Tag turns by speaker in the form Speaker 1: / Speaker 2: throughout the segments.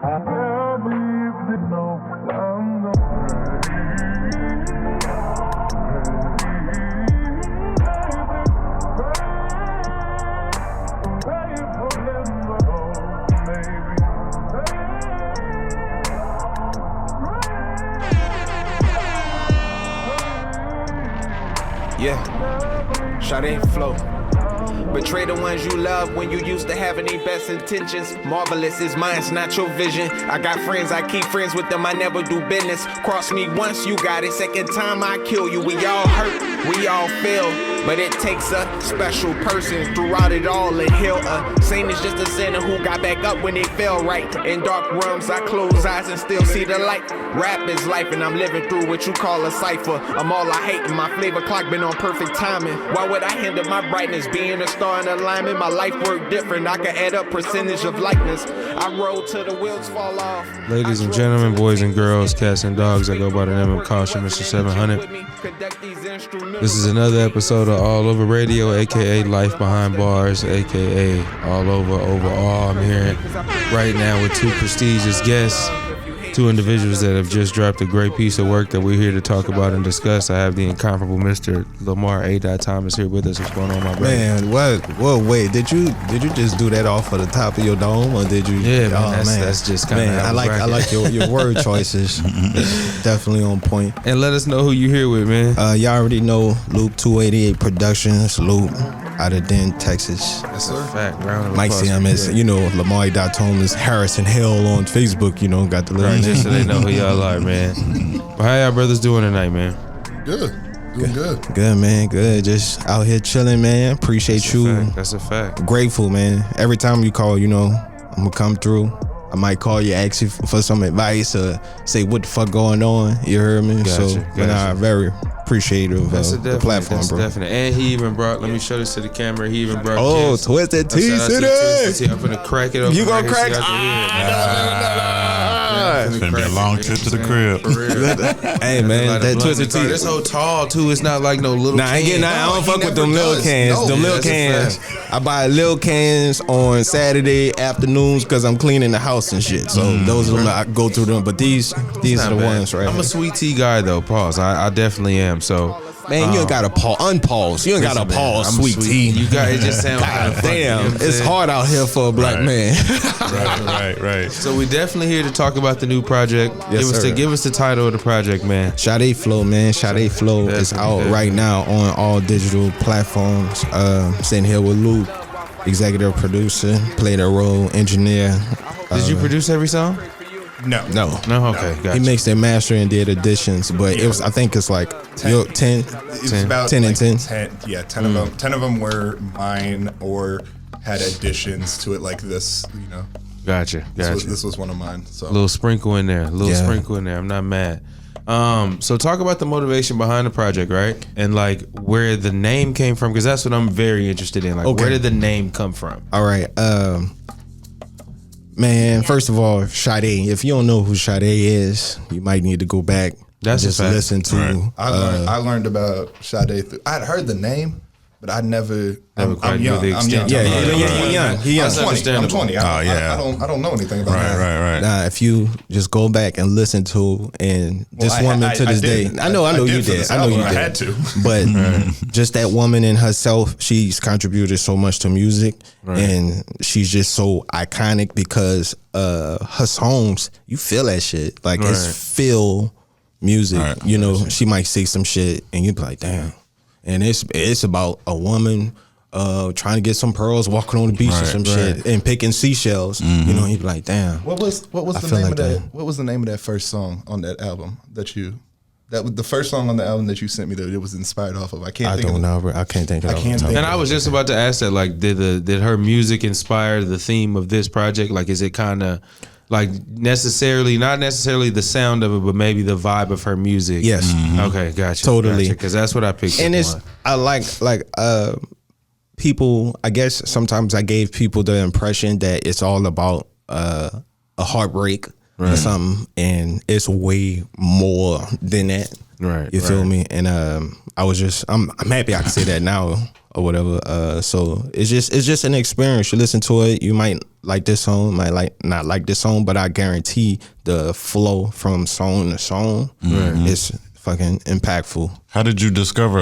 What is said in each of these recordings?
Speaker 1: Yeah, Sade flow. Betray the ones you love when you used to have any best intentions. Marvelous is mine's not your vision. I got friends, I keep friends with them, I never do business. Cross me once, you got it. Second time, I kill you. We all hurt, we all fail. But it takes a special person throughout it all. And hell, a saint is just a sinner who got back up when he fell right. In dark rooms, I close eyes and still see the light. Rap is life and I'm living through what you call a cipher. I'm all I hate and my flavor clock been on perfect timing. Why would I hinder my brightness? Being a star in alignment, my life work different. I can add up percentage of likeness. I roll till the wheels fall off.
Speaker 2: Ladies and gentlemen, boys and girls, cats and dogs, I go by the name of Caution, Mr. 700. This is another episode of All Over Radio, aka Life Behind Bars, aka All Over Overall. I'm here right now with two prestigious guests, two individuals that have just dropped a great piece of work that we're here to talk about and discuss. I have the incomparable Mr. Lamar ADot Thomas here with us. What's going on, my brother?
Speaker 3: Man, what? Wait, did you just do that off of the top of your dome, or did you?
Speaker 2: Yeah, man, that's just kind of.
Speaker 3: I like your word choices. Definitely on point.
Speaker 2: And let us know who you here with, man.
Speaker 3: Y'all already know Loop288 Productions, Loop, out of Den, Texas.
Speaker 2: That's a fact.
Speaker 3: Mike see him as Lamar ADot Thomas, Harrison Hill on Facebook. Got the little.
Speaker 2: Right, just so they know who y'all are, man. Well, how y'all brothers doing tonight, man?
Speaker 4: Good. Doing good.
Speaker 3: Good, man. Good. Just out here chilling, man. Appreciate you.
Speaker 2: That's a fact.
Speaker 3: Grateful, man. Every time you call, I'm gonna come through. I might call you, ask you for some advice, or say what the fuck going on. You heard me?
Speaker 2: Gotcha.
Speaker 3: I'm very appreciative of the platform, bro.
Speaker 2: Definitely. And he even brought, let me show this to the camera, he even brought
Speaker 3: Twisted Tea City.
Speaker 2: I'm finna crack it open.
Speaker 3: You gonna crack?
Speaker 4: It's gonna be a long trip to the crib.
Speaker 3: Hey, man, that Twisted Tea.
Speaker 2: This whole tall, too. It's not like no little can.
Speaker 3: I don't fuck with them little cans. Them little cans. I buy little cans on Saturday afternoons because I'm cleaning the house and shit. So those are them, I go through them. But these are the ones, right?
Speaker 2: I'm a sweet tea guy, though. Pause. I definitely am. So.
Speaker 3: Man, you ain't gotta unpause. You ain't gotta pause sweet tea.
Speaker 2: You guys just sound
Speaker 3: God damn, it's hard out here for a black man.
Speaker 4: Right.
Speaker 2: So we definitely here to talk about the new project.
Speaker 3: Yes,
Speaker 2: give us the title of the project, man.
Speaker 3: Sade Flow, man. Sade Flow is out right now on all digital platforms. Sitting here with Luke, executive producer, played a role, engineer.
Speaker 2: Did you produce every song?
Speaker 4: No.
Speaker 2: Okay, gotcha.
Speaker 3: He mixed and mastered and did additions, but it was, I think it's like 10.
Speaker 4: It's about
Speaker 3: 10 and 10.
Speaker 4: 10 of them. 10 of them were mine or had additions to it, like this.
Speaker 2: Gotcha.
Speaker 4: This was one of mine. So
Speaker 2: a little sprinkle in there. I'm not mad. So talk about the motivation behind the project, right? And like where the name came from, because that's what I'm very interested in. Like, where did the name come from?
Speaker 3: All right. Man, first of all, Sade. If you don't know who Sade is, you might need to go back.
Speaker 2: That's
Speaker 3: just listen to.
Speaker 4: Right. I learned about Sade. I'd heard the name, but I never. I'm young. I'm young.
Speaker 3: Yeah, he young.
Speaker 4: I'm 20. I don't know anything about that.
Speaker 3: Right. Nah, if you just go back and listen to, and this woman to this day, I know you did. I know you did.
Speaker 4: I had to.
Speaker 3: But just that woman in herself, she's contributed so much to music, and she's just so iconic because her songs, you feel that shit. Like it's feel music. She might say some shit, and you be like, damn. And it's about a woman trying to get some pearls, walking on the beach or some shit, and picking seashells. He'd be like, "Damn."
Speaker 4: What was the name of that? What was the name of that first song on that album that was the first song on the album that you sent me that it was inspired off of? I can't think of it.
Speaker 2: And I was just about to ask that. Like, did her music inspire the theme of this project? Like, is it kind of like not necessarily the sound of it, but maybe the vibe of her music?
Speaker 3: Yes.
Speaker 2: Okay, gotcha.
Speaker 3: Totally.
Speaker 2: Because that's what I picked.
Speaker 3: And I like people. I guess sometimes I gave people the impression that it's all about a heartbreak or something, and it's way more than that.
Speaker 2: Right.
Speaker 3: You feel me? And I'm happy I can say that now. or whatever. So it's just an experience. You listen to it, you might like this song, might not like this song, but I guarantee the flow from song to song is fucking impactful.
Speaker 5: How did you discover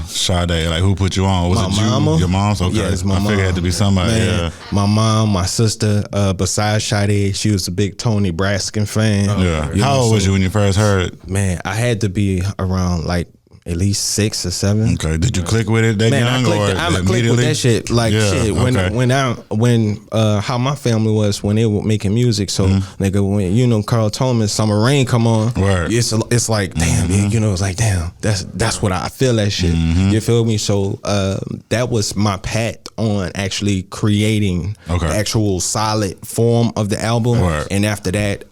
Speaker 5: Sade? Like, who put you on? Was
Speaker 3: My
Speaker 5: it
Speaker 3: mama?
Speaker 5: Your mom's? Okay.
Speaker 3: Yeah, it's my
Speaker 5: I figured
Speaker 3: mom.
Speaker 5: it had to be somebody.
Speaker 3: Man,
Speaker 5: Yeah.
Speaker 3: my mom, my sister, besides Sade, she was a big Tony Braskin fan.
Speaker 5: Yeah.
Speaker 3: You
Speaker 5: How
Speaker 3: know,
Speaker 5: old was
Speaker 3: so-
Speaker 5: you when you first heard?
Speaker 3: Man, I had to be around like at least 6 or 7.
Speaker 5: Okay. Did you click with it that
Speaker 3: Man, I
Speaker 5: young
Speaker 3: clicked.
Speaker 5: or
Speaker 3: I clicked with
Speaker 5: immediately?
Speaker 3: that shit. Like
Speaker 5: Yeah,
Speaker 3: shit. When how my family was when they were making music. So nigga, when Carl Thomas, Summer Rain come on,
Speaker 5: Word.
Speaker 3: it's like damn, it's like damn. That's what I feel that shit. You feel me? So that was my path on actually creating the actual solid form of the album.
Speaker 5: Word.
Speaker 3: And after that,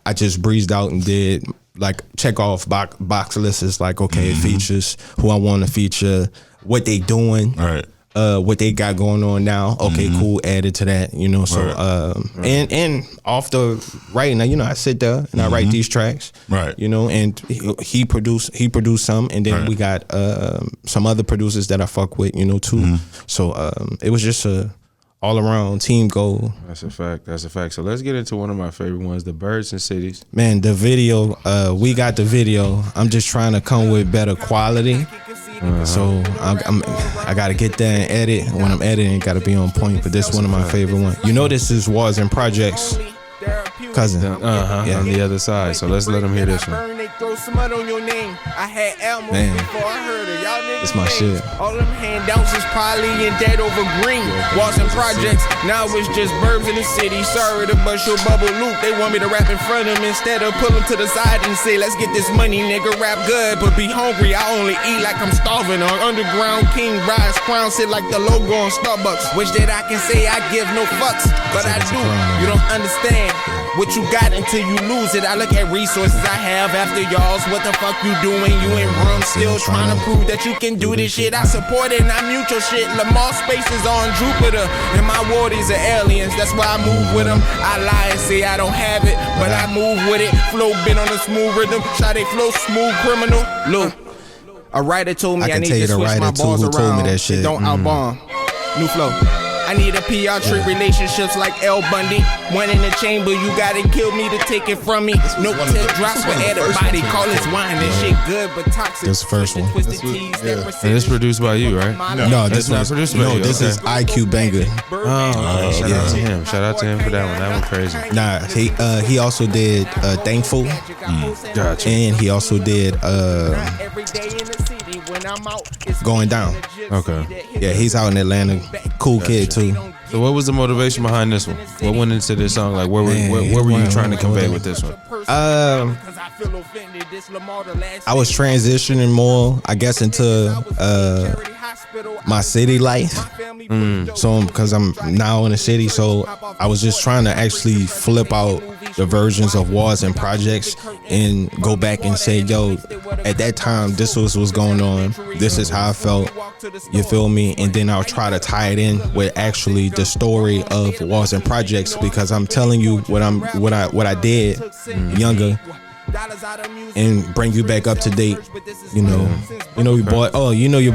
Speaker 3: I just breezed out and did. Like check off box lists is like okay, it features who I want to feature, what they doing,
Speaker 5: Right.
Speaker 3: what they got going on now. Okay, cool, added to that, So and off the writing, now I sit there and I write these tracks,
Speaker 5: Right.
Speaker 3: And he produced some, and then we got some other producers that I fuck with, too. So it was just a all around team goal.
Speaker 2: That's a fact. So let's get into one of my favorite ones, the Birds and Cities.
Speaker 3: Man, the video, we got the video. I'm just trying to come with better quality. So I got to get there and edit. When I'm editing, got to be on point. But this is one of my favorite ones. This is Wars and Projects. Cousin.
Speaker 2: Yeah. On the other side. So let's let them hear this one.
Speaker 3: Man, it's my shit.
Speaker 1: All them handouts is probably in debt over green. Walls and projects, now it's just burbs in the city. Sorry to bust your bubble loop. They want me to rap in front of them instead of pull them to the side and say, let's get this money, nigga. Rap good, but be hungry. I only eat like I'm starving. On Underground King Rise Crown, sit like the logo on Starbucks. Wish that I can say I give no fucks, but I do. You don't understand what you got until you lose it. I look at resources I have after y'all's. What the fuck you doing? You in room still trying to prove that you can do this shit. I support it and I mute your shit. Lamar spaces on Jupiter and my wardies are aliens. That's why I move with them. I lie and say I don't have it, but I move with it. Flow been on a smooth rhythm. Sade flow smooth criminal. Look, a writer told me I need to switch my balls around.
Speaker 3: That shit.
Speaker 1: Don't outbomb. New flow. I need a PR treat relationships like El Bundy. One in the chamber, you gotta kill me to take it from me. No tip drops for added body. Call this wine, this shit good but toxic.
Speaker 3: This first one.
Speaker 2: And it's produced by you, right?
Speaker 3: No, this
Speaker 2: It's not
Speaker 3: was
Speaker 2: produced by you.
Speaker 3: this is IQ Banger.
Speaker 2: Shout out to him. Shout out to him for that one. That one crazy.
Speaker 3: Nah, he also did Thankful.
Speaker 2: Gotcha.
Speaker 3: And he also did Going Down.
Speaker 2: Okay.
Speaker 3: Yeah, he's out in Atlanta. Cool kid too.
Speaker 2: So what was the motivation behind this one? What went into this song? Like where were you trying to convey with this one?
Speaker 3: I was transitioning more, I guess, into my city life. So because I'm now in the city, so I was just trying to actually flip out the versions of Wars and Projects and go back and say, yo, at that time this was what's going on, this is how I felt, you feel me? And then I'll try to tie it in with actually the story of Wars and Projects, because I'm telling you what I did younger, and bring you back up to date. Your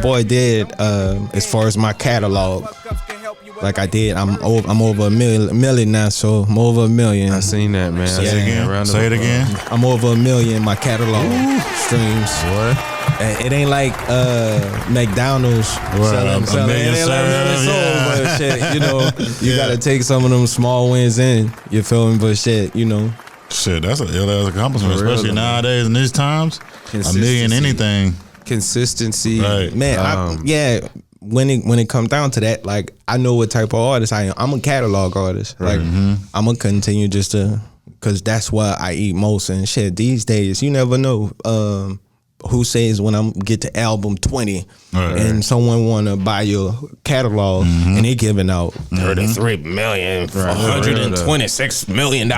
Speaker 3: boy did as far as my catalog. Like I did, I'm over a million now, so I'm over a million.
Speaker 2: I seen that, man.
Speaker 5: Say it again.
Speaker 3: I'm over a million in my catalog streams.
Speaker 5: What?
Speaker 3: It ain't like McDonald's selling
Speaker 5: a million
Speaker 3: souls,
Speaker 5: serves,
Speaker 3: but shit, you gotta take some of them small wins in. You feel me? But shit,
Speaker 5: Shit, that's a ill-ass accomplishment,
Speaker 2: For real,
Speaker 5: especially
Speaker 2: though.
Speaker 5: nowadays in these times. A million anything.
Speaker 2: Consistency.
Speaker 5: Right.
Speaker 3: Man, when it comes down to that, like I know what type of artist I am. I'm a catalog artist. Like I'm gonna continue just to, cause that's what I eat most and shit. These days, you never know who says when I'm get to album 20 and someone wanna buy your catalog and they giving out 33 million, $126 million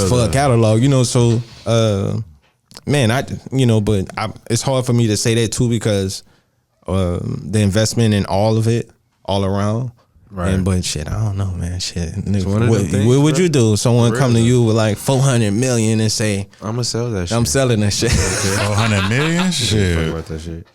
Speaker 3: for a catalog. So but it's hard for me to say that too, because the investment in all of it, all around, Right. But shit, I don't know, man. Shit,
Speaker 2: Nigga,
Speaker 3: what would you do? Someone come to you with like 400 million and say,
Speaker 2: "I'm gonna sell that shit."
Speaker 3: I'm selling that shit.
Speaker 5: 400 million? Shit.
Speaker 2: Fuck about that shit.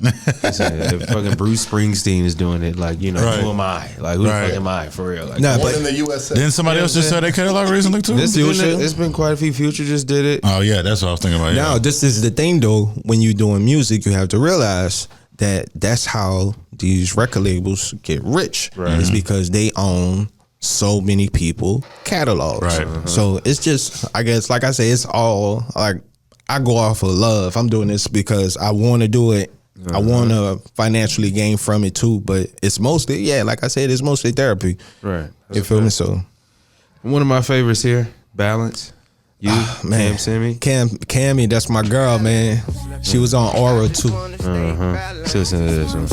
Speaker 2: If fucking Bruce Springsteen is doing it, like, you know, who am I? Like, who the fuck am I for real? Like,
Speaker 3: nah,
Speaker 4: but in the USA,
Speaker 5: didn't somebody else just sell their catalog recently too?
Speaker 2: It's been quite a few. Future just did it.
Speaker 5: Oh yeah, that's what I was thinking about.
Speaker 3: Now, this is the thing though. When you're doing music, you have to realize that that's how these record labels get rich. Right. It's because they own so many people catalogs.
Speaker 5: Right.
Speaker 3: So it's just, I guess, like I say, it's all like, I go off of love. I'm doing this because I want to do it. I want to financially gain from it too, but it's mostly, like I said, it's mostly therapy.
Speaker 2: Right.
Speaker 3: You feel me? So
Speaker 2: one of my favorites here, Balance. You,
Speaker 3: man, Cammy, that's my girl, man. She was on Aura too.
Speaker 2: She was into this one.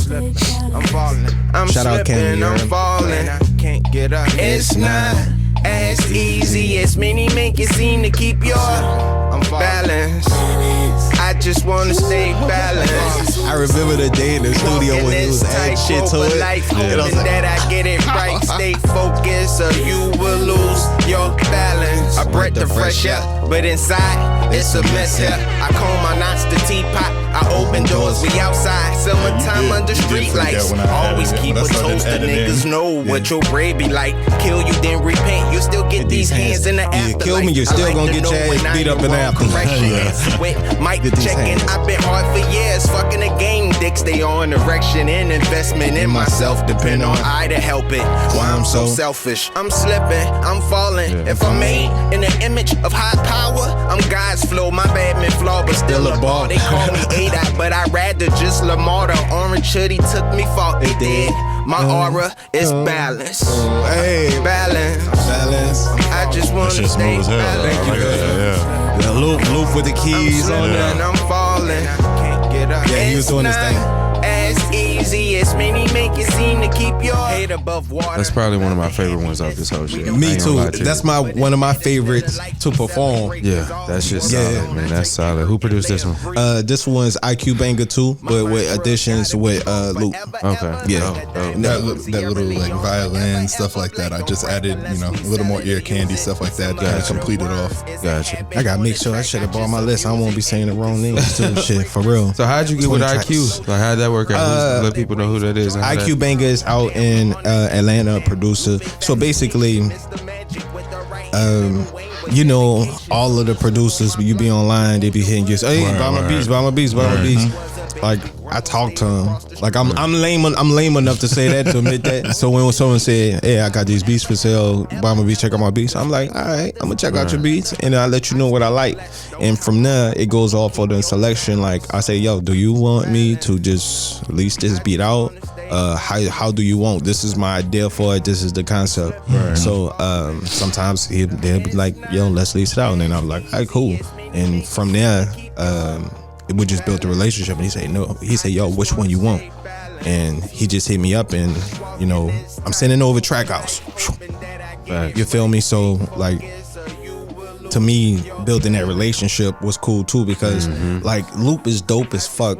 Speaker 3: Shout out Cammy.
Speaker 1: I'm falling. I can't get up. It's not as easy as many make it seem to keep your balance. I just wanna stay balanced.
Speaker 3: I remember the day in the studio when he was adding shit to it.
Speaker 1: Hoping that I get it right. Stay focused or you will lose your balance. I breath the fresh air, but inside it's a mess here. I comb my knots to teapot. I open doors, we outside. Summertime under street lights. Always keep a toast. The niggas know what your bread be like. Kill you, then repent. You still get these hands in the afterlife.
Speaker 3: Kill me, you're still gonna get your ass beat up in the afterlife.
Speaker 1: Mic checking, I've been hard for years. Fucking the game, dicks, they on erection. And investment in myself depend on I to help it. Why I'm so selfish? I'm slipping, I'm falling. If I'm made in the image of high power, I'm God's flow. My bad man flaw, but still a ball. They call me ADot, but I'd rather just Lamar. The orange hoodie took me far. It did. My aura is balanced.
Speaker 3: Hey,
Speaker 1: balance. I just wanna stay balanced.
Speaker 5: Thank you.
Speaker 3: The loop with the keys on there.
Speaker 1: And I'm falling. I can't get up.
Speaker 3: Yeah, he was doing his thing.
Speaker 1: As easy as many make it seem to keep your head above water.
Speaker 2: That's probably one of my favorite ones off this whole shit.
Speaker 3: Me too. That's one of my favorites to perform.
Speaker 2: Yeah, that's just solid, man. That's solid. Who produced this one?
Speaker 3: This one's IQ Banger 2, but with additions with Loop.
Speaker 2: Okay.
Speaker 3: Yeah.
Speaker 4: That little like violin stuff like that. I just added, a little more ear candy stuff like that. To complete it off.
Speaker 2: Gotcha.
Speaker 3: I gotta make sure I should have bought my list. I won't be saying the wrong names too. Shit, for real.
Speaker 2: So how'd you get with IQ? Like how'd that work out? Let people know who that is.
Speaker 3: IQ Banger is out in Atlanta, producer. So basically, all of the producers, you be online, they be hitting you, hey, buy my beats. Like I talk to them. Like I'm lame enough to say that, to admit that. So when someone said, hey, I got these beats for sale, buy my beats, check out my beats, I'm like, all right, I'm gonna check out your beats and I'll let you know what I like. And from there it goes off for the selection. Like I say, yo, do you want me to just release this beat out? How do you want? This is my idea for it. This is the concept. Right. So sometimes they'll be like, yo, let's release it out. And then I'm like, all right, cool. And from there, we just built a relationship. And he said, yo, which one you want? And he just hit me up and, I'm sending over track outs. Right. You feel me? So like, to me, building that relationship was cool too, because like Loop is dope as fuck.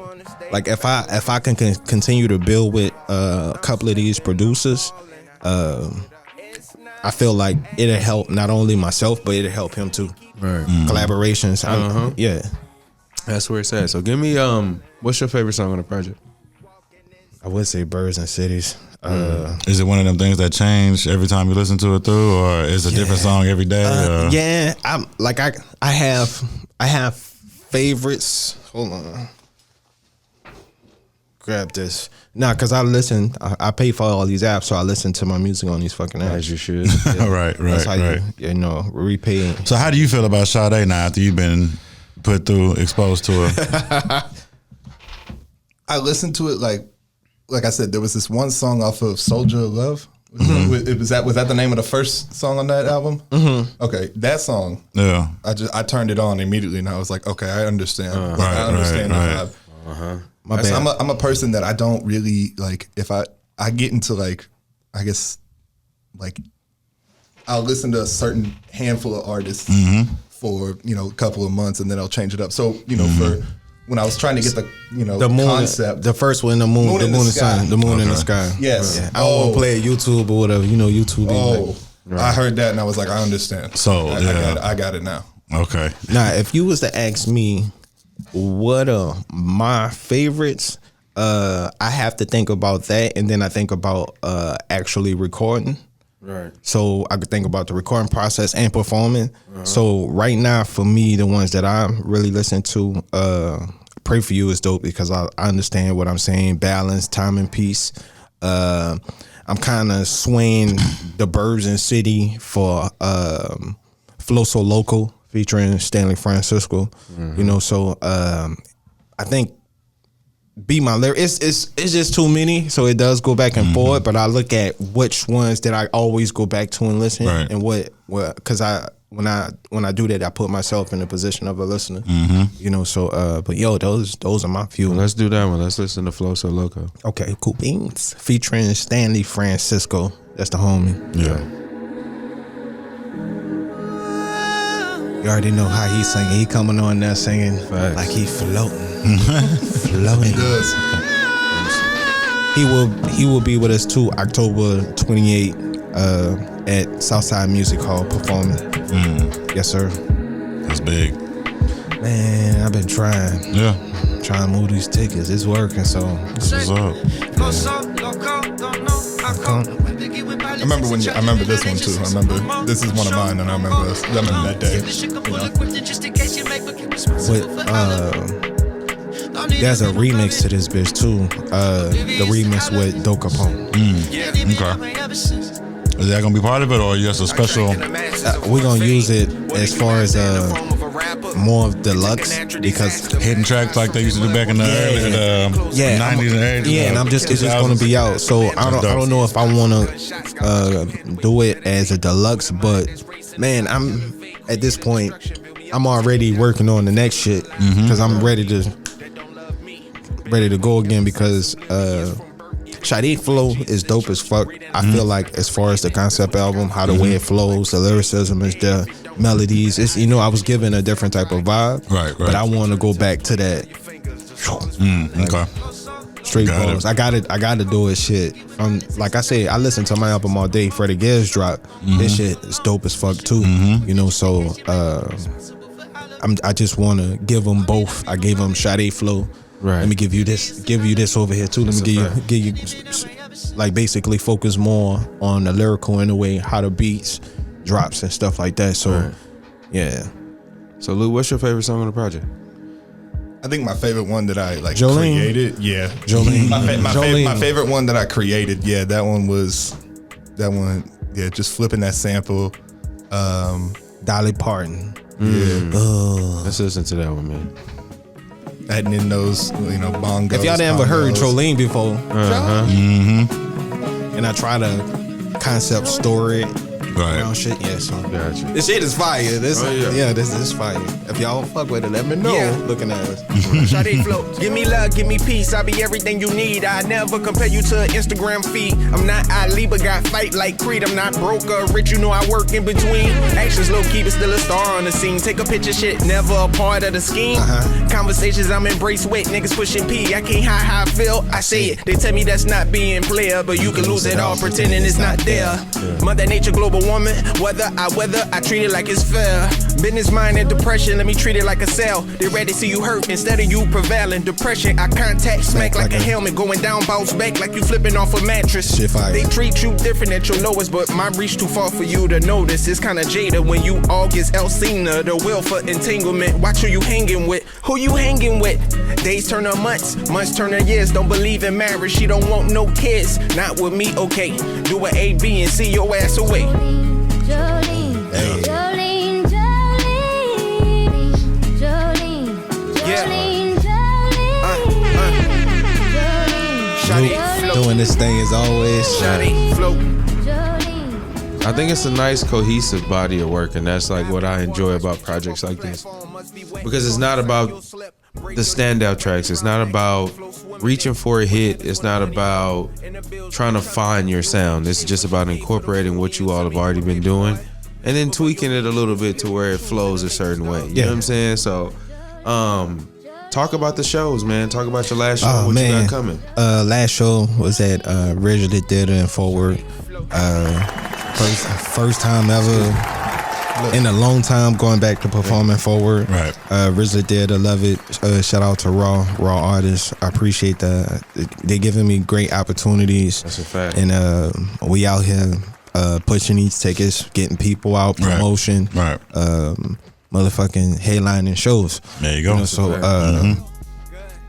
Speaker 3: Like if I can continue to build with a couple of these producers, I feel like it'll help not only myself, but it'll help him too. Right. Collaborations. Yeah.
Speaker 2: That's where it's at. So give me what's your favorite song on the project?
Speaker 3: I would say Birds and Cities.
Speaker 5: Is it one of them things that change every time you listen to it through, or is it a different song every day?
Speaker 3: Yeah, I'm like I have favorites. Hold on. Grab this. Nah, cause I pay for all these apps, so I listen to my music on these fucking apps.
Speaker 2: As you should.
Speaker 5: Yeah. Right. That's how
Speaker 3: you repay.
Speaker 5: So how do you feel about Sade now after you've been exposed to her?
Speaker 4: I listened to it like I said, there was this one song off of Soldier of Love. Was that the name of the first song on that album? Okay, that song. Yeah. I turned it on immediately and I was like, okay, I understand. I understand the vibe. My bad. I'm a person that I don't really like. If I get into like, I guess, like, I'll listen to a certain handful of artists for a couple of months and then I'll change it up. So for when I was trying to get the
Speaker 3: The moon,
Speaker 4: concept.
Speaker 3: the first one, the moon and the sun, the moon in the sky.
Speaker 4: Yes.
Speaker 3: Yeah. I don't want to play at YouTube or whatever. YouTube.
Speaker 4: I heard that and I was like, I understand.
Speaker 5: So
Speaker 4: I got it now.
Speaker 5: Okay.
Speaker 3: Now, if you was to ask me what are my favorites, I have to think about that, and then I think about actually recording.
Speaker 2: Right.
Speaker 3: So I could think about the recording process and performing. So right now, for me, the ones that I really listen to, Pray For You is dope because I understand what I'm saying. Balance, time, and peace. I'm kind of swaying the Burbs and City for Flow So Local featuring Stanley Francisco. So I think Be My Lyric. It's just too many, so it does go back and forth. But I look at which ones that I always go back to and listen, and what because when I do that, I put myself in the position of a listener. So but those are my few.
Speaker 2: Well, let's do that one. Let's listen to Flow So Loco.
Speaker 3: Okay, cool beans featuring Stanley Francisco. That's the homie.
Speaker 5: Yeah.
Speaker 3: You already know how he's singing. He coming on there singing like he floating. Floating. He will be with us too, October 28 at Southside Music Hall performing. Yes, sir.
Speaker 5: That's big.
Speaker 3: Man, I've been trying to move these tickets. It's working, so
Speaker 5: What's up?
Speaker 4: I remember this one too. I remember this is one of mine, and I remember that day.
Speaker 3: But there's a remix to this bitch too. The remix with Do Capone.
Speaker 5: Okay. Is that gonna be part of it, or just a special?
Speaker 3: We're gonna use it as far as more of deluxe because
Speaker 5: Hidden tracks like they used to do back in the early 90s and 80s.
Speaker 3: Yeah, and it's just gonna be out. So I don't know if I wanna do it as a deluxe, but man, I'm at this point I'm already working on the next shit because I'm ready to go again because Sade flow is dope as fuck. I feel like as far as the concept album, how the way it flows, the lyricism is there, melodies. It's I was given a different type of vibe.
Speaker 5: Right.
Speaker 3: But I want to go back to that.
Speaker 5: Okay.
Speaker 3: Straight bars. I got to do it. Shit. Like I say, I listen to my album all day. Freddie Gibbs drop. This shit is dope as fuck too. So I just want to give them both. I gave them Sade flow.
Speaker 2: Right.
Speaker 3: Let me give you this over here too. Let me give you like basically focus more on the lyrical in a way, how the beats drops and stuff like that. So yeah.
Speaker 2: So Lou, what's your favorite song on the project?
Speaker 4: I think my favorite one that I
Speaker 3: Jolene.
Speaker 4: created. Yeah,
Speaker 3: Jolene.
Speaker 4: My favorite one that I created. Yeah, that one. Yeah, just flipping that sample.
Speaker 3: Dolly Parton.
Speaker 4: Yeah.
Speaker 2: Let's listen to that one, man.
Speaker 4: Adding in those, bongos.
Speaker 3: If y'all never heard Jolene before, and I try to concept story around shit, so
Speaker 2: Gotcha.
Speaker 3: this shit is fire. This is fire. If y'all fuck with it, let me know.
Speaker 1: Yeah.
Speaker 3: Looking at us.
Speaker 1: Sade flow. Give me love, give me peace. I'll be everything you need. I never compare you to an Instagram feed. I'm not Ali, but got fight like Creed. I'm not broke or rich, I work in between. Actions low key, but still a star on the scene. Take a picture, shit, never a part of the scheme. Conversations I'm embraced with, niggas pushing P. I can't hide how I feel, I say it. They tell me that's not being player, but you can lose it all pretending it's not there. Mother Nature, global woman, whether I treat it like it's fair. Business mind and depression, let me treat it like a cell. They ready to see you hurt instead of you prevailing. Depression, I contact, smack like a helmet. Going down, bounce back like you flipping off a mattress.
Speaker 3: Shit fire.
Speaker 1: They treat you different at your lowest, but my reach too far for you to notice. It's kinda jaded when you August Elsina, the will for entanglement. Watch who you hanging with, who you hanging with. Days turn to months, months turn to years. Don't believe in marriage, she don't want no kids. Not with me, okay. Do an A, B, and see your ass away.
Speaker 6: Jolene,
Speaker 3: Hey.
Speaker 6: Jolene, Jolene, Jolene, Jolene, Jolene,
Speaker 1: Sade flow,
Speaker 3: Doing this thing as always.
Speaker 1: Sade flow.
Speaker 6: Jolene.
Speaker 2: I think it's a nice cohesive body of work, and that's like what I enjoy about projects like this. Because it's not about the standout tracks. It's not about reaching for a hit. It's not about trying to find your sound. It's just about incorporating what you all have already been doing and then tweaking it a little bit to where it flows a certain way. You know what I'm saying? So talk about the shows, man. Talk about your last show.
Speaker 3: Oh,
Speaker 2: What
Speaker 3: man.
Speaker 2: you got coming?
Speaker 3: Last show was at Ridgely Theater in Fort Worth. First time ever in a long time going back to performing Fort Worth.
Speaker 5: Right.
Speaker 3: Ridgely Theater, love it. Shout out to Raw artists. I appreciate that. They giving me great opportunities.
Speaker 2: That's a fact.
Speaker 3: And we out here pushing these tickets, getting people out, promotion,
Speaker 5: Right.
Speaker 3: motherfucking headlining shows.
Speaker 5: There you go.
Speaker 3: So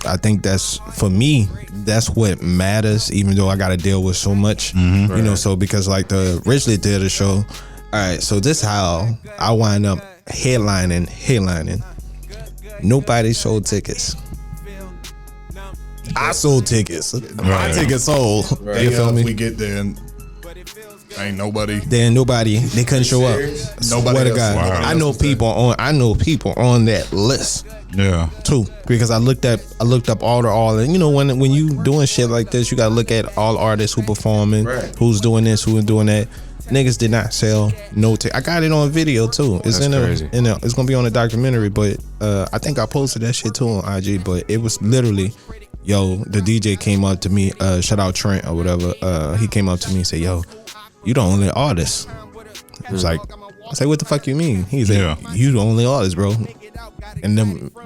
Speaker 3: I think that's, for me, that's what matters, even though I got to deal with so much, you know, so because like the Ridgely Theater show, all right, so this how I wind up headlining. Nobody sold tickets. I sold tickets. My tickets sold. You feel me?
Speaker 4: If we get there and ain't nobody.
Speaker 3: Then nobody, they couldn't show up.
Speaker 4: Nobody
Speaker 3: Swear to
Speaker 4: else.
Speaker 3: God.
Speaker 4: Wow.
Speaker 3: I know people on that list
Speaker 5: Yeah.
Speaker 3: too, because I looked up all and you know when you doing shit like this, you gotta look at all artists who performing, who's doing this, who's doing that. Niggas did not sell no ticket. I got it on video too. It's
Speaker 2: That's crazy.
Speaker 3: It's gonna be on the documentary, but I think I posted that shit too on IG. But it was literally, yo, the DJ came up to me, shout out Trent or whatever. He came up to me and said, yo, you the only artist. I was like, I said, what the fuck you mean? He said, you the only artist, bro. And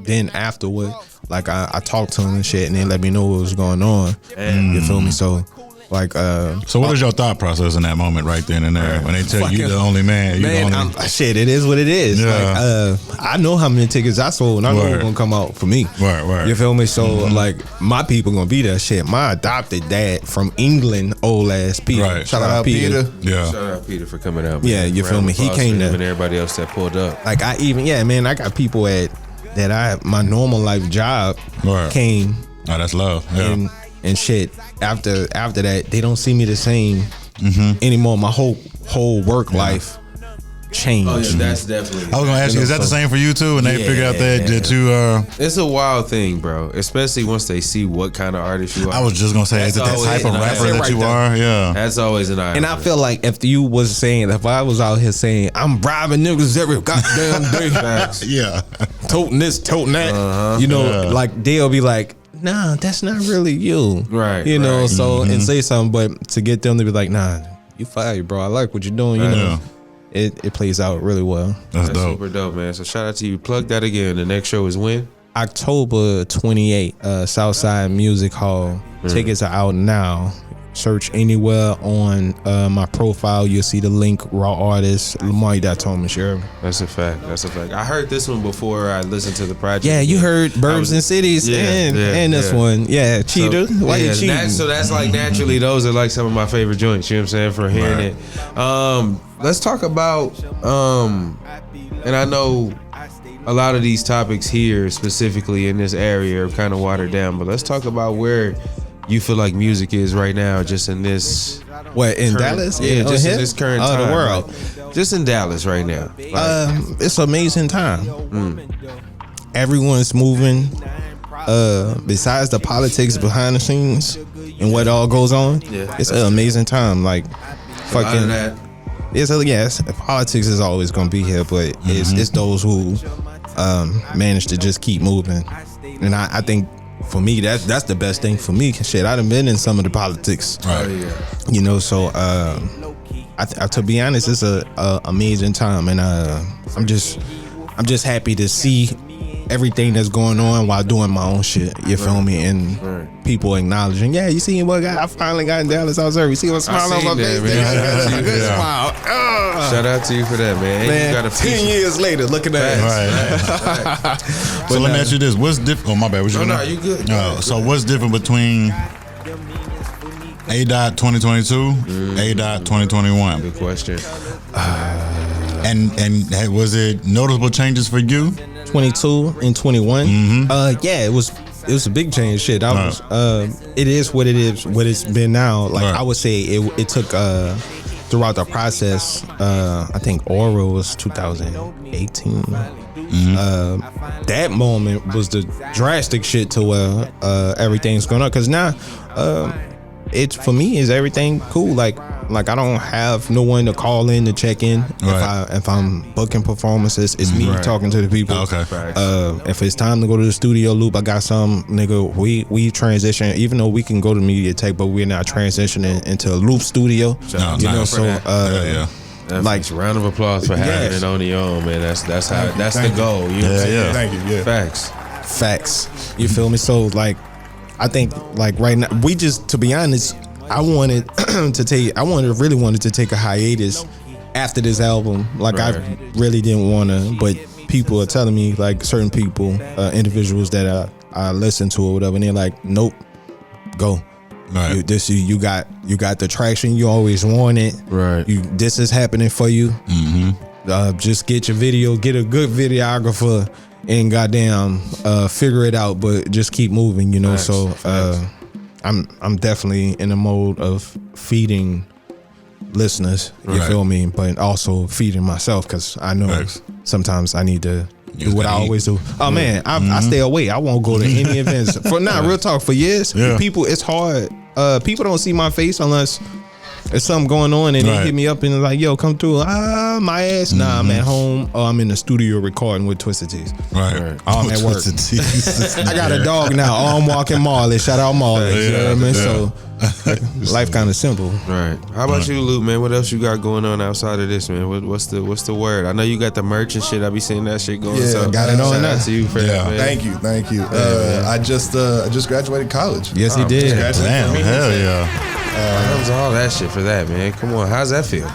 Speaker 3: then afterward, like I talked to him and shit, and they let me know what was going on. You feel me? So like,
Speaker 5: so what is your thought process in that moment, right then and there, when they tell you the only man? You
Speaker 3: man,
Speaker 5: the only,
Speaker 3: shit, it is what it is.
Speaker 5: Yeah.
Speaker 3: Like, I know how many tickets I sold, and I know it's gonna come out for me.
Speaker 5: Right.
Speaker 3: You feel me? So like, my people gonna be there. Shit, my adopted dad from England, old ass Peter.
Speaker 5: Right.
Speaker 3: Shout out Peter.
Speaker 5: Yeah.
Speaker 2: Shout out Peter for coming out.
Speaker 3: Yeah,
Speaker 2: man.
Speaker 3: you feel
Speaker 2: Round
Speaker 3: me?
Speaker 2: of
Speaker 3: He
Speaker 2: applause
Speaker 3: came
Speaker 2: for him
Speaker 3: there.
Speaker 2: and everybody else that pulled up.
Speaker 3: Like I got people that my normal life job came.
Speaker 5: Oh, that's love. Yeah.
Speaker 3: And shit. After that, they don't see me the same anymore. My whole work life changed.
Speaker 2: Oh yeah, that's definitely.
Speaker 5: I was gonna ask you, is that the same for you too? And they figure out that you
Speaker 2: It's a wild thing, bro. Especially once they see what kind of artist you are.
Speaker 5: I was just gonna say, is it that
Speaker 2: That's
Speaker 5: type of
Speaker 2: always-
Speaker 5: rapper
Speaker 2: that's
Speaker 5: that
Speaker 2: right
Speaker 5: you
Speaker 3: there.
Speaker 5: are? Yeah.
Speaker 2: That's always an eye.
Speaker 3: And I feel like if I was out here saying I'm bribing niggas every goddamn day,
Speaker 5: Yeah.
Speaker 3: toting this, toting that, you know, like they'll be like, nah, that's not really you,
Speaker 2: Right,
Speaker 3: You know,
Speaker 2: right.
Speaker 3: so and say something, but to get them to be like, nah, you fired, bro. I like what you're doing. You know, it plays out really well.
Speaker 5: That's dope.
Speaker 2: super dope, man. So shout out to you. Plug that again. The next show is when?
Speaker 3: October 28th, Southside Music Hall. Tickets are out now. Search anywhere on my profile. You'll see the link. Raw artist Lamar. You told me, sure.
Speaker 2: That's a fact. I heard this one before I listened to the project.
Speaker 3: Yeah, you heard Burbs and Cities and this one. Yeah, cheater. Why you cheating?
Speaker 2: So that's like naturally, those are like some of my favorite joints. You know what I'm saying? For hearing it. Let's talk about. And I know a lot of these topics here, specifically in this area, are kind of watered down. But let's talk about where you feel like music is right now, just in this.
Speaker 3: What, in
Speaker 2: current-
Speaker 3: Dallas?
Speaker 2: Yeah, just in
Speaker 3: here?
Speaker 2: this current
Speaker 3: Oh,
Speaker 2: time.
Speaker 3: the world.
Speaker 2: like, just in Dallas right now. Like,
Speaker 3: It's an amazing time. Everyone's moving. Besides the politics behind the scenes and what all goes on, it's an amazing time. Like,
Speaker 2: a lot of
Speaker 3: fucking.
Speaker 2: that.
Speaker 3: Yes, politics is always gonna be here, but it's those who manage to just keep moving, and I think for me that's the best thing for me. Shit, I done been in some of the politics, you know. So to be honest, it's a amazing time, and I'm just happy to see everything that's going on while doing my own shit. You feel me? And people acknowledging, yeah, you see what I finally got in Dallas. I was there. You see what smile on my face? Good smile.
Speaker 2: Shout out to you for that, man. And you got a
Speaker 3: 10 years later, look at that.
Speaker 5: Right. So let me ask you this: what's different? Oh, my bad. What you
Speaker 2: No,
Speaker 5: gonna-
Speaker 2: you good.
Speaker 5: So what's different between ADot 2022, ADot 2021?
Speaker 2: Good question.
Speaker 5: And was it noticeable changes for you?
Speaker 3: 22 and 21. Yeah, it was a big change. Shit, I was. It is what it is. What it's been now. Like I would say, it took throughout the process. I think Aura was 2018. That moment was the drastic shit to where everything's going on. Cause now, it's for me is everything cool. Like like I don't have no one to call in to check in if I'm booking performances. It's me talking to the people.
Speaker 5: Okay.
Speaker 3: If it's time to go to the studio loop, I got some nigga. We transition, even though we can go to Media Tech, but we're not transitioning into a loop studio.
Speaker 2: Like round of applause for having it on your own, man. That's the goal. You know what I'm saying?
Speaker 4: Thank you. Yeah.
Speaker 3: Facts. You feel me? So like, I think like right now we just, to be honest, I really wanted to take a hiatus after this album. Like I really didn't want to, but people are telling me, like certain people, individuals that I listen to or whatever, and they're like, nope, go.
Speaker 5: Right.
Speaker 3: You got the traction you always wanted.
Speaker 2: Right.
Speaker 3: This is happening for you. Just get your video, get a good videographer, and goddamn figure it out. But just keep moving, you know. Facts. I'm definitely in the mode of feeding listeners. You feel me? But also feeding myself, because I know sometimes I need to do what I always do. Oh man, I stay away. I won't go to any events. For real talk, for years, people, it's hard. People don't see my face unless there's something going on and they hit me up and like, yo, come through. My ass. Nah, I'm at home. I'm in the studio recording with Twisted Tees.
Speaker 5: Right.
Speaker 3: I'm at work. I got a dog now. I'm walking Marley. Shout out Marley. You know what I mean? So life kind of simple.
Speaker 2: Right. How about you, Luke, man? What else you got going on outside of this, man? What's the word? I know you got the merch and shit. I be seeing that shit going.
Speaker 3: Yeah,
Speaker 2: so
Speaker 3: got it on
Speaker 2: shout
Speaker 3: now.
Speaker 2: out to you for that, man.
Speaker 4: Thank you. I just graduated college.
Speaker 3: Yes, he did.
Speaker 5: Damn, hell yeah.
Speaker 2: That was all that shit for that, man. Come on, how's that feel?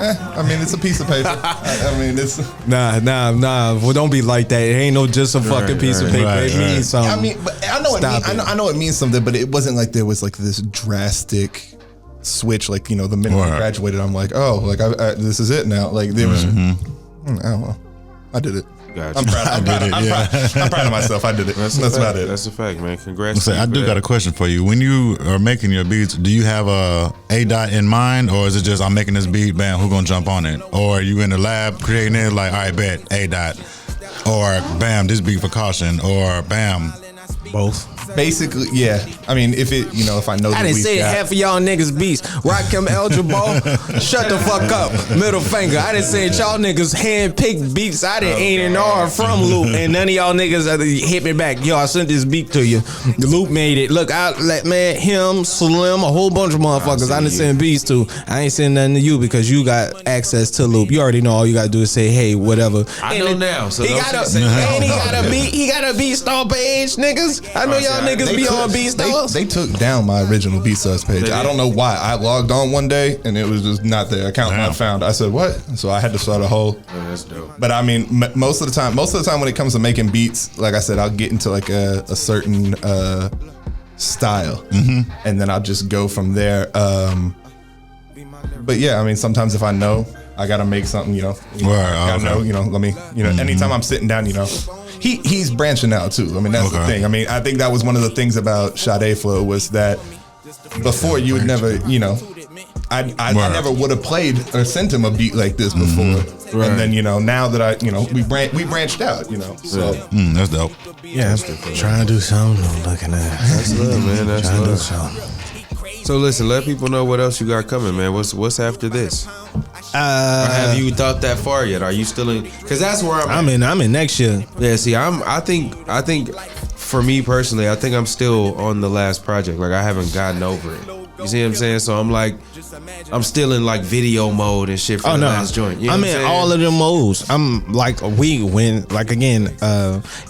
Speaker 4: I mean, it's a piece of paper. I mean, it's.
Speaker 3: Nah. Well, don't be like that. It ain't no just a fucking piece of paper. It means something.
Speaker 4: I mean, but I know I know it means something, but it wasn't like there was like this drastic switch. Like, you know, the minute I graduated, I'm like, oh, like I this is it now. Like there was. I don't know. I did it.
Speaker 2: Gotcha.
Speaker 4: I'm proud of myself. I did it. That's about it.
Speaker 2: That's a fact, man. Congrats.
Speaker 5: I do got a question for you. When you are making your beats, do you have a ADot in mind, or is it just I'm making this beat, bam, who gonna jump on it? Or are you in the lab creating it like, all right, bet ADot, or bam, this beat for Caution, or bam,
Speaker 3: both.
Speaker 4: Basically, yeah. I mean, if I know.
Speaker 3: I didn't say half of y'all niggas beats. Rakim Eljabar, shut the fuck up. Middle finger. I didn't say y'all niggas hand-picked beats. I didn't A&R from Loop, and none of y'all niggas hit me back. Yo, I sent this beat to you. Loop made it. Look, him, Slim, a whole bunch of motherfuckers I done send beats to. I ain't sending nothing to you because you got access to Loop. You already know. All you gotta do is say, hey, whatever.
Speaker 2: I know now. So
Speaker 3: he got a beat. He got a BeatStar page, niggas. I know y'all niggas be on BeatStars.
Speaker 4: They took down my original BeatStars page. I don't know why. I logged on one day and it was just not there. Account not found. I said, what? So I had to start a whole.
Speaker 2: Oh, that's dope.
Speaker 4: But I mean, most of the time when it comes to making beats, like I said, I'll get into like a certain style, and then I'll just go from there. But yeah, I mean, sometimes if I know I gotta make something, anytime I'm sitting down, he's branching out too. I mean, that's the thing. I mean, I think that was one of the things about Sade Flow was that before you would never, I never would have played or sent him a beat like this before. Right. And then, now that we branched out, so.
Speaker 5: That's dope.
Speaker 3: Yeah, trying to do something, looking at.
Speaker 2: That's love, man. That's
Speaker 3: trying
Speaker 2: love.
Speaker 3: to do something.
Speaker 2: So listen, let people know what else you got coming, man. What's after this? Or have you thought that far yet? Are you still in? Because that's where I'm
Speaker 3: in next year.
Speaker 2: Yeah, see, I think for me personally, I think I'm still on the last project. Like I haven't gotten over it. You see what I'm saying? So I'm like, I'm still in like video mode and shit for the last joint. You know
Speaker 3: I'm in all of the modes. I'm like,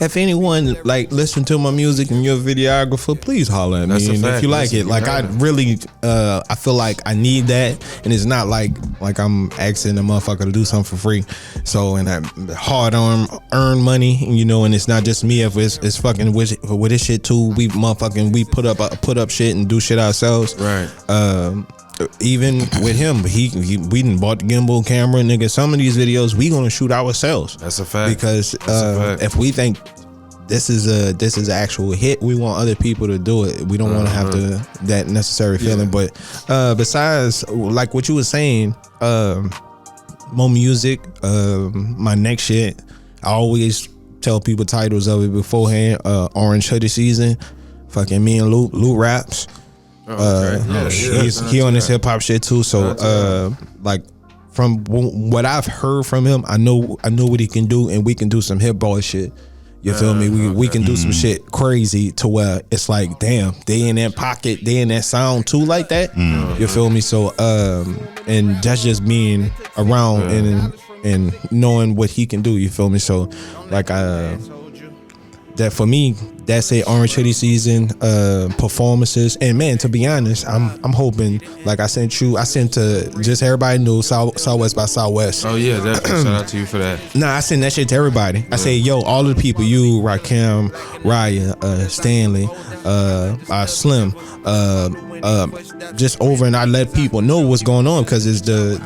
Speaker 3: if anyone like listen to my music and you're a videographer, please holler at me. And if you like it, like I really, I feel like I need that, and it's not like I'm asking a motherfucker to do something for free. So and I hard earn money, and it's not just me. If it's fucking with this shit too, we put up shit and do shit ourselves.
Speaker 2: Right.
Speaker 3: Even with him, we done bought the gimbal camera, nigga. Some of these videos we gonna shoot ourselves.
Speaker 2: That's a fact.
Speaker 3: Because if we think this is an actual hit, we want other people to do it. We don't want to have that necessary feeling. But besides, like what you were saying, more music, my next shit. I always tell people titles of it beforehand. Orange Hoodie Season, fucking me and Luke raps. He on his hip hop shit too. So like from what I've heard from him, I know what he can do, and we can do some hip boy shit. You feel me? We can do some shit crazy to where it's like, damn, they in that pocket, they in that sound too, like that. You feel me? So and that's just being around and knowing what he can do. You feel me? So like that for me, that's a Orange Hoodie season performances. And man, to be honest, I'm hoping, like I sent to just everybody know Southwest by Southwest.
Speaker 2: Oh yeah, definitely. Shout out to you for that.
Speaker 3: Nah, I send that shit to everybody. I say, yo, all of the people, you, Rakim, Raya, Stanley, Slim, just over, and I let people know what's going on, because it's the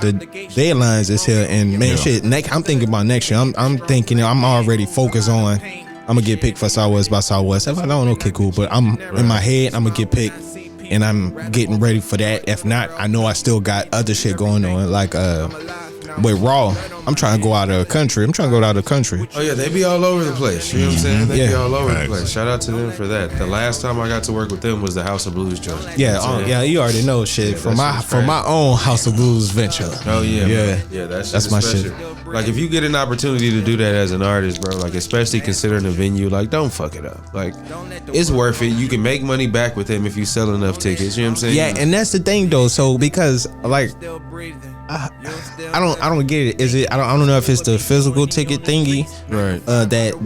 Speaker 3: deadlines is here. And man, shit, I'm thinking about next year. I'm thinking, I'm already focused on, I'm gonna get picked for Southwest by Southwest. If I don't, okay, cool. But I'm in my head, I'm gonna get picked, and I'm getting ready for that. If not, I know I still got other shit going on. Like with Raw, I'm trying to go out of the country.
Speaker 2: Oh yeah, they be all over the place. You know what I'm saying? They be all over
Speaker 5: Facts.
Speaker 2: the place. Shout out to them for that. The last time I got to work with them was the House of Blues joint.
Speaker 3: Yeah, you already know shit from my own House of Blues venture.
Speaker 2: Oh yeah,
Speaker 3: yeah,
Speaker 2: man. Yeah. That's
Speaker 3: my
Speaker 2: special.
Speaker 3: shit.
Speaker 2: Like if you get an opportunity to do that as an artist, bro, like especially considering the venue, like don't fuck it up. Like it's worth it. You can make money back with them if you sell enough tickets. You know what I'm saying?
Speaker 3: Yeah, and that's the thing though. So because like I don't get it. Is it? I don't know if it's the physical ticket thingy,
Speaker 2: Right.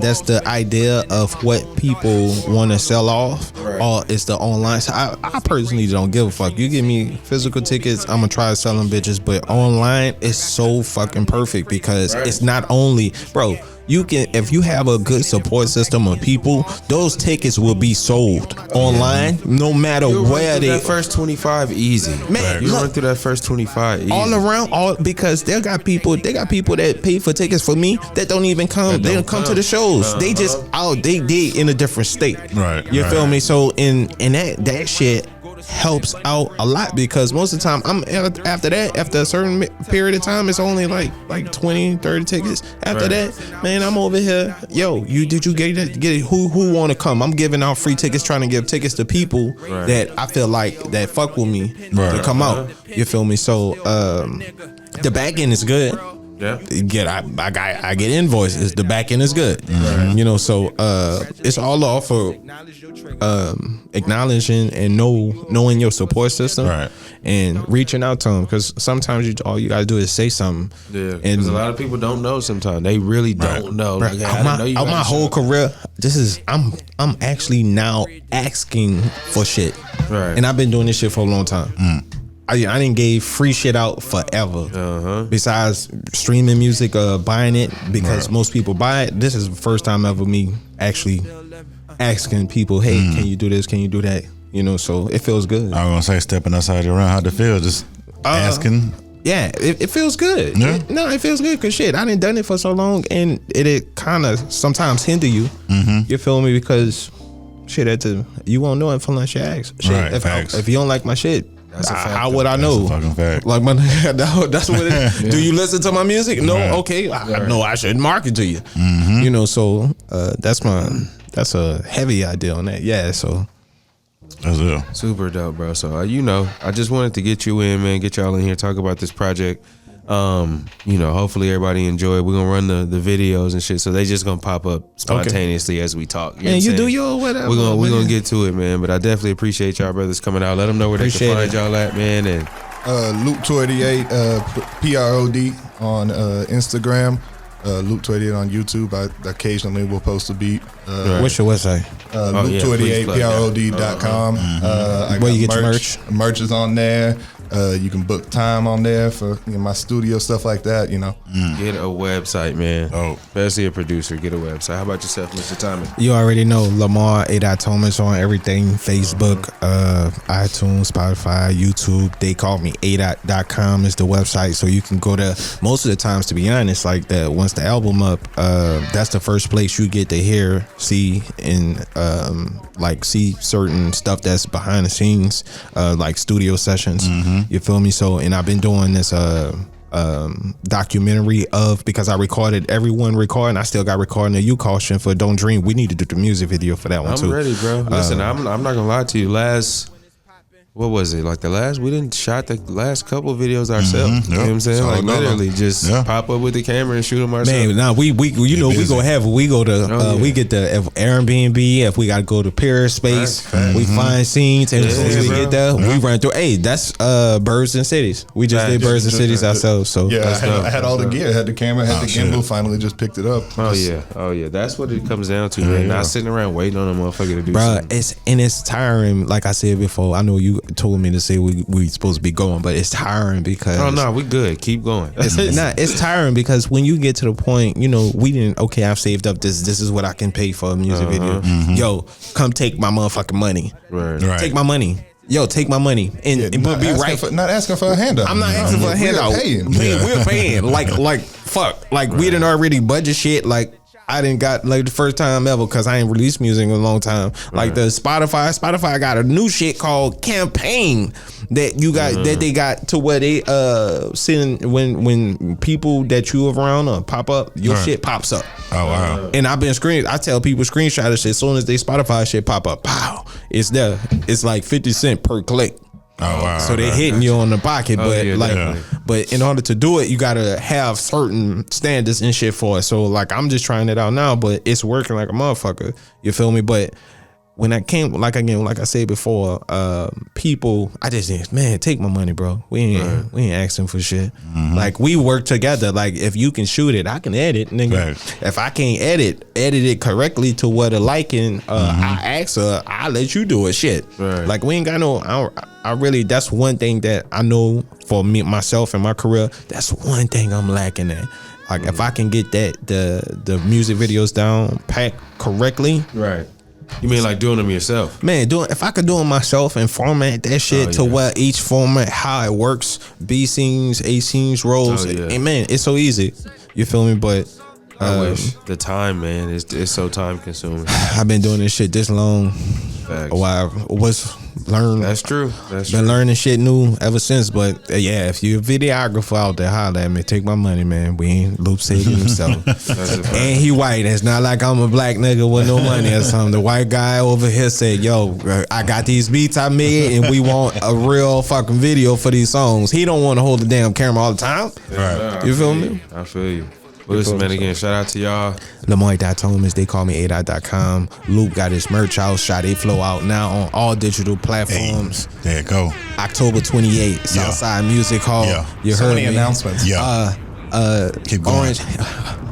Speaker 3: That's the idea of what people want to sell off, or it's the online. So I personally don't give a fuck. You give me physical tickets, I'm gonna try to sell them bitches. But online is so fucking perfect, because it's not only, bro. You can, if you have a good support system of people, those tickets will be sold online, no matter where they.
Speaker 2: That first 25 easy,
Speaker 3: Man,
Speaker 2: You
Speaker 3: look,
Speaker 2: run through that first 25 easy.
Speaker 3: all around, because they got people that pay for tickets for me that don't even come. They don't come to the shows. They just they in a different state.
Speaker 5: Right,
Speaker 3: You
Speaker 5: right.
Speaker 3: feel me? So and that shit helps out a lot, because most of the time after a certain period of time, it's only like 20, 30 tickets. After that, man, I'm over here. Yo, did you get it? Who want to come? I'm giving out free tickets, trying to give tickets to people that I feel like that fuck with me to come out. You feel me? So the back end is good.
Speaker 2: Yeah.
Speaker 3: I get invoices. The back end is good. You know, so it's all off of acknowledging and knowing your support system, and reaching out to them, because sometimes all you gotta do is say something.
Speaker 2: Yeah,
Speaker 3: and
Speaker 2: because a lot of people don't know. Sometimes they really don't know. Like, I didn't know you
Speaker 3: out
Speaker 2: had
Speaker 3: my
Speaker 2: a
Speaker 3: whole
Speaker 2: show.
Speaker 3: career, I'm actually now asking for shit,
Speaker 2: Right.
Speaker 3: and I've been doing this shit for a long time. I didn't gave free shit out forever. Besides streaming music, buying it, because most people buy it. This is the first time ever me actually asking people, hey, can you do this? Can you do that? You know, so it feels good.
Speaker 5: I was gonna say stepping outside your round, how'd it feel? Just asking.
Speaker 3: Yeah, it feels good.
Speaker 5: Yeah.
Speaker 3: It feels good, because shit, I done done it for so long, and it kind of sometimes hinder you. You feel me? Because shit, you won't know it unless you ask. Shit,
Speaker 5: Right,
Speaker 3: if you don't like my shit,
Speaker 2: That's a fact,
Speaker 3: how would I
Speaker 5: That's
Speaker 3: know?
Speaker 5: a fucking fact.
Speaker 3: Like my that's what it is. Do you listen to my music? No. Okay, I know I shouldn't market to you. You know, so that's a heavy idea on that. Yeah, so
Speaker 5: That's it.
Speaker 2: Super dope, bro. So you know, I just wanted to get you in, man. Get y'all in here, talk about this project. You know, hopefully everybody enjoy it. We're gonna run the videos and shit, so they just gonna pop up spontaneously as we talk.
Speaker 3: man, you do your whatever.
Speaker 2: We're gonna get to it, man. But I definitely appreciate y'all brothers coming out. Let them know where they
Speaker 3: Appreciate
Speaker 2: can find
Speaker 3: it.
Speaker 2: y'all at, man. And
Speaker 4: Loop288 PROD on Instagram. Loop288 on YouTube. I occasionally will post a beat.
Speaker 3: What's your website?
Speaker 4: Loop288PROD.com. I
Speaker 3: Where
Speaker 4: got
Speaker 3: you get your merch?
Speaker 4: Merch is on there. You can book time on there for my studio, stuff like that, you know.
Speaker 2: get a website, man.
Speaker 5: Oh.
Speaker 2: Especially a producer, get a website. How about yourself, Mr. Tommy?
Speaker 3: You already know Lamar, ADot Thomas on everything. Facebook, iTunes, Spotify, YouTube. They call me ADot.com is the website. So you can go there. Most of the times, to be honest, like that, once the album up, that's the first place you get to hear, see, and see certain stuff that's behind the scenes, like studio sessions. You feel me? So, and I've been doing this documentary because I recorded everyone recording. I still got recording a You Caution for Don't Dream. We need to do the music video for that one
Speaker 2: I'm
Speaker 3: too.
Speaker 2: ready, bro. Listen, I'm not gonna lie to you. what was it? Like we didn't shot the last couple of videos ourselves. You know what I'm saying?
Speaker 5: So
Speaker 2: Like literally just pop up with the camera and shoot them ourselves.
Speaker 3: Man, nah, we we go have we go to we get the Airbnb if we gotta go to Paris Space. We find scenes and as soon as we get there, we run through. Hey, that's Birds and Cities. We just did Birds and Cities ourselves. So
Speaker 4: yeah, I had all the gear. I had the camera, had the gimbal. Finally, just picked it up.
Speaker 2: Oh yeah. That's what it comes down to, man. Not sitting around waiting on a motherfucker to do something.
Speaker 3: It's tiring. Like I said before, I know you told me to say we supposed to be going, but it's tiring because
Speaker 2: we good. Keep going.
Speaker 3: It's tiring because when you get to the point, you know, I've saved up this is what I can pay for a music video. Yo, come take my motherfucking money.
Speaker 2: Right.
Speaker 3: Take my money. Yo, take my money but be right.
Speaker 4: Not asking for a handout.
Speaker 3: I'm not asking for a handout. We're paying. Like fuck. Like we didn't already budget shit. Like I didn't got like the first time ever because I ain't released music in a long time. Like the Spotify got a new shit called Campaign that you got that they got to where they send when people that you around pop up, your shit pops up.
Speaker 5: Oh wow.
Speaker 3: And I tell people screenshot this shit as soon as they Spotify shit pop up. Pow. It's there. It's like 50 cents per click.
Speaker 5: Oh wow!
Speaker 3: So they hitting you on the pocket, but in order to do it, you gotta have certain standards and shit for it. So like I'm just trying it out now, but it's working like a motherfucker. You feel me? But when I came, like I said before, people, I just think, man, take my money, bro. We ain't asking for shit. Like we work together. Like if you can shoot it, I can edit, nigga. If I can't edit it correctly to what a liking, I ask her, I let you do it. Shit. Like we ain't got no. I really, that's one thing that I know for me, myself, and my career. That's one thing I'm lacking at. Like if I can get the music videos down packed correctly,
Speaker 2: right. You mean like doing them yourself?
Speaker 3: Man, if I could do them myself and format that shit to where each format, how it works, B scenes, A scenes, rolls, and man, it's so easy. You feel me? But
Speaker 2: I wish the time, man, it's so time consuming.
Speaker 3: I've been doing this shit this long. While I was learning.
Speaker 2: That's true.
Speaker 3: Been learning shit new ever since. But yeah, if you're a videographer out there, holla at me. Take my money, man. We ain't Loop Sade himself. And he white. It's not like I'm a black nigga with no money or something. The white guy over here said, yo, I got these beats I made and we want a real fucking video for these songs. He don't want to hold the damn camera all the time.
Speaker 2: Right.
Speaker 3: You feel me?
Speaker 2: I feel you. Well, listen, man, again, shout out to y'all.
Speaker 3: Lamar.Thomas, they call me ADot.com. Loop got his merch out, Sade Flow out now on all digital platforms.
Speaker 5: Hey, there you go.
Speaker 3: October 28th, Southside Music Hall. You
Speaker 4: so
Speaker 3: heard
Speaker 4: many
Speaker 3: me.
Speaker 4: Announcements.
Speaker 5: Keep going.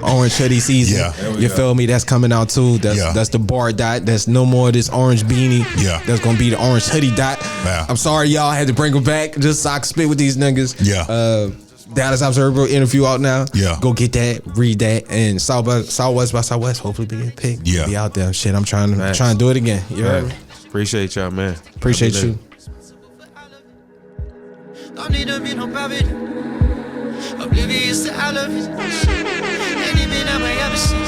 Speaker 3: Orange hoodie season. You feel me? That's coming out too. That's the bar dot. That's no more of this orange beanie. That's gonna be the orange hoodie dot. I'm sorry, y'all. I had to bring them back just so I could spit with these niggas. Dallas Observer interview out now. Go get that, read that, and Southwest by Southwest. Hopefully we get picked. Be out there. Shit, I'm trying to do it again. You heard me?
Speaker 2: Appreciate y'all, man.
Speaker 3: Appreciate you.
Speaker 7: Don't need to be no private. Oblivious to all of it. Any man I ever seen.